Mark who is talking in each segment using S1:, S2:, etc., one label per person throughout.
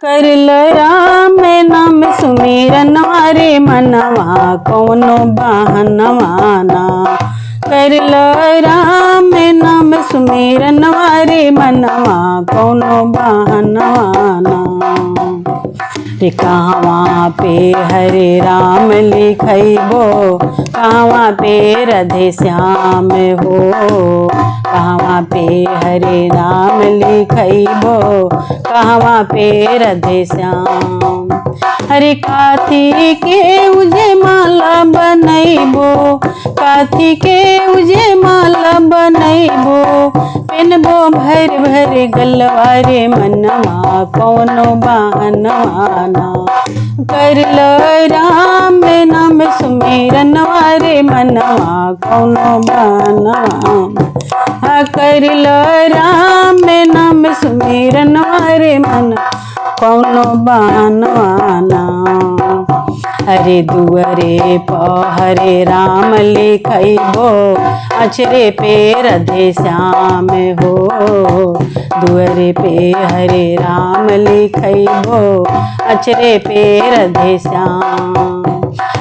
S1: कर ल राम नाम सुमिरन रे मनवा कौनो बहनवा ना। कर ल राम नाम सुमिरन रे मनवा कौनो बहनवा ना। रे कहवा पे हरे राम लिखैबो कहवा पे राधे श्याम हो। कहवा पे हरे राम लिखैबो कहवा पे राधे श्याम। हरे काथी के उजे माला बनैबो काथी के उजे माला बनैबो पेनबो भर भर गलवा रे मनवा कौनो बहनवा ना। कर ल राम नाम सुमिरन रे मनवा कौनो बहनवा। कर ल राम नाम सुमिरन रे मनवा कौनो बहनवा ना। हरे दुअरे हरे राम लिखैबो अचरे पे राधे श्याम हो। दुअरे पे हरे राम लिखैबो अचरे पे राधे श्याम।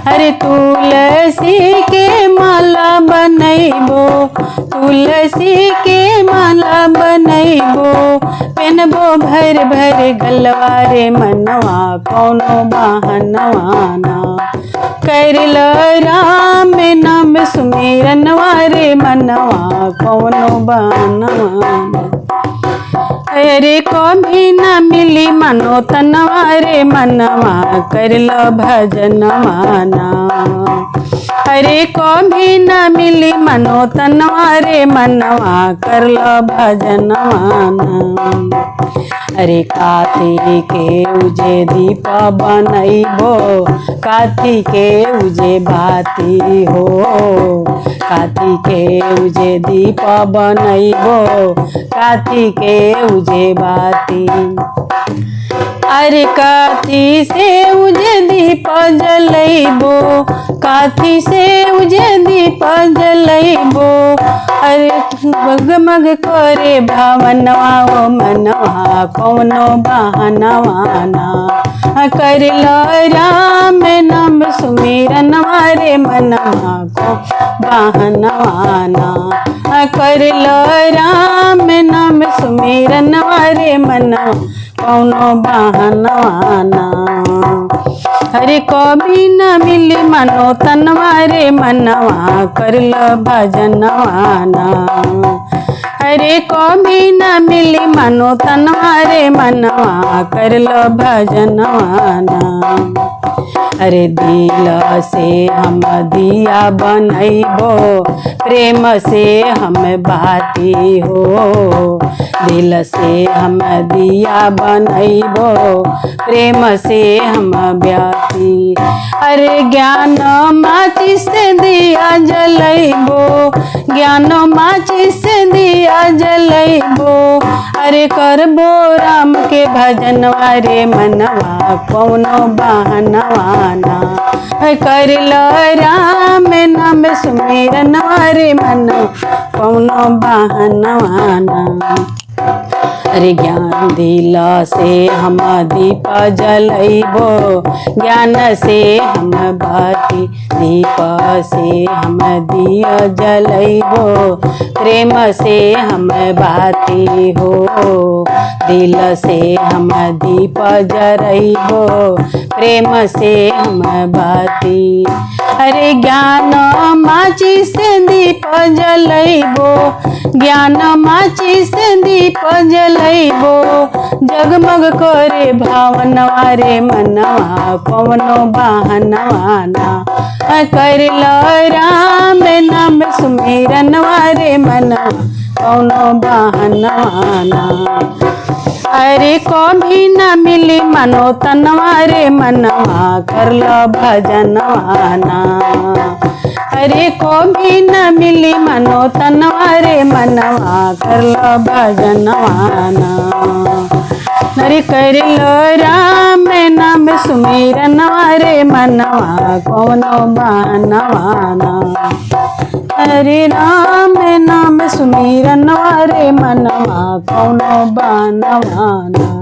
S1: हरे तुलसी के माला बनैबो तुलसी के माला बनैबो पेनबो भर भर गलवा रे मनवा कौनो बहनवा ना। कर ल राम नाम सुमिरन रे मनवा कौनो बहनवा ना। अरे कभी न मिली मनो तनवा रे मनवा कर ल भजनवा ना। अरे कभी न मिली मनो तनवा रे मनवा कर ल भजनवा ना। अरे काथी के उजे दीपा बनैबो काथी के उजे बाती हो। काथी के उजे दीपा बनैबो काथी के उजे बाती। अरे काथी से उजे दीप जलैबो काथी से उजे दीप जलैबो। अरे मगमग करे भावनवा ओ मनवा कौनो बहनवा ना। कर ल राम नाम सुमिरन रे मनवा को बहनवा ना। कर ल राम नाम सुमिरन रे मनवा कौनो बहनवा ना। हरे कभी न मिली मनो तनवा रे मनवा कर ल भजनवा ना। हरे कभी न मिली मनो तनवा रे मनवा कर ल भजनवा ना। अरे दिल से हम दिया बनैबो प्रेम से हम बाती हो। दिल से हम दिया बनैबो प्रेम से हम ब्याती। अरे ज्ञान माचिस से दिया जलैबो ज्ञान माचिस से दिया जलैबो। अरे करबो राम के भजनवा रे मनवा कौनो बहनवा ना। कर ल राम नाम सुमिरन रे मनवा कौनो बहनवा ना। अरे ज्ञान दिल से हम दीप जलैबो ज्ञान से हम बाती। दीप से हम दिया जलैबो प्रेम से हम बाती हो। दिल से हम दीप जरैबो प्रेम से हम बाती। अरे ज्ञान माचिस से दीप जलैबो ज्ञान माचिस से दीप जलैबो। जगमग करे भावनवा रे मनवा कौनो बहनवा ना। कर ल राम नाम सुमिरन रे मनवा कौनो बहनवा ना। अरे कभी न मिली मनो तनवा रे मनवा कर ल भजनवा ना। अरे कभी न मिली मनो तनवा रे मनवा कर ल भजनवा ना। अरे कर ल राम नाम सुमिरन रे मनवा कौनो बहनवा ना। हरे राम नाम सुमिरन रे मनवा कौनो बहनवा ना।